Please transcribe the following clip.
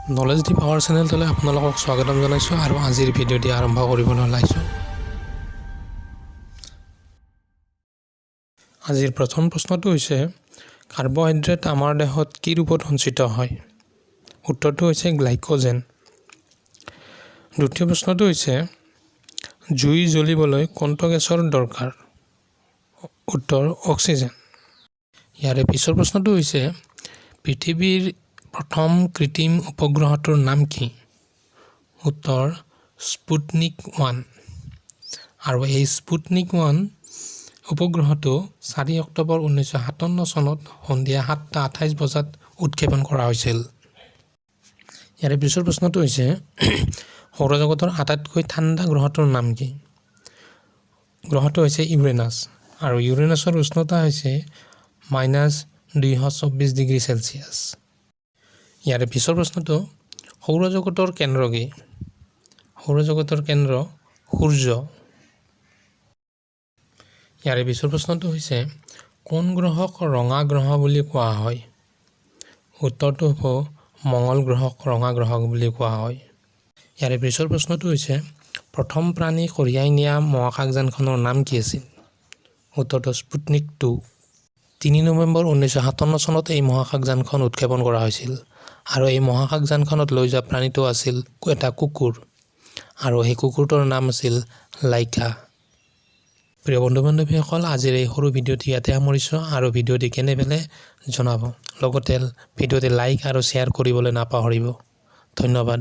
Knowledge deep hour চেনেলটোলৈ আপোনালোকক স্বাগতম জনাইছোঁ আৰু আজিৰ ভিডিঅ'টি আৰম্ভ কৰিবলৈ ওলাইছোঁ। আজিৰ প্ৰথম প্ৰশ্নটো হৈছে কাৰ্বহাইড্ৰেট আমাৰ দেহত কি ৰূপত সঞ্চিত হয়? উত্তৰটো হৈছে গ্লাইক'জেন। দ্বিতীয় প্ৰশ্নটো হৈছে জুই জ্বলিবলৈ কোনটো গেছৰ দৰকাৰ? উত্তৰ অক্সিজেন। ইয়াৰে পিছৰ প্ৰশ্নটো হৈছে পৃথিৱীৰ প্ৰথম কৃত্ৰিম উপগ্ৰহটোৰ নাম কি? উত্তৰ স্পুটনিক 1। আৰু এই স্পুটনিক 1 উপগ্ৰহটো 4 অক্টোবৰ 1957 চনত সন্ধিয়া 7:28 বজাত উৎক্ষেপণ কৰা হৈছিল। ইয়াৰে পিছৰ প্ৰশ্নটো হৈছে সৌৰজগতৰ আটাইতকৈ ঠাণ্ডা গ্ৰহটোৰ নাম কি? গ্ৰহটো হৈছে ইউৰেনাছ। আৰু ইউৰেনাছৰ উষ্ণতা হৈছে -224 ডিগ্ৰী চেলছিয়াছ। ইয়াৰে পিছৰ প্ৰশ্নটো সৌৰজগতৰ কেন্দ্ৰ কি? সৌৰজগতৰ কেন্দ্ৰ সূৰ্য। ইয়াৰে পিছৰ প্ৰশ্নটো হৈছে কোন গ্ৰহক ৰঙা গ্ৰহ বুলি কোৱা হয়? উত্তৰটো হ'ব মঙ্গল গ্ৰহক ৰঙা গ্ৰহ বুলি কোৱা হয়। ইয়াৰে পিছৰ প্ৰশ্নটো হৈছে প্ৰথম প্ৰাণী কঢ়িয়াই নিয়া মহাকাশযানখনৰ নাম কি আছিল? উত্তৰটো স্পুটনিক 2। 3 নৱেম্বৰ 1957 চনত এই মহাকাশযানখন উৎক্ষেপণ কৰা হৈছিল। আৰু এই মহাকাশযানখনত লৈ যোৱা প্ৰাণীটো আছিল এটা কুকুৰ। আৰু সেই কুকুৰটোৰ নাম আছিল লাইকা। প্ৰিয় বন্ধু-বান্ধৱীসকল, আজিৰ এই সৰু ভিডিঅ'টি ইয়াতে সামৰিছোঁ আৰু ভিডিঅ'টি কেনে পালে জনাব। লগতে ভিডিঅ'টি লাইক আৰু শ্বেয়াৰ কৰিবলৈ নাপাহৰিব। ধন্যবাদ।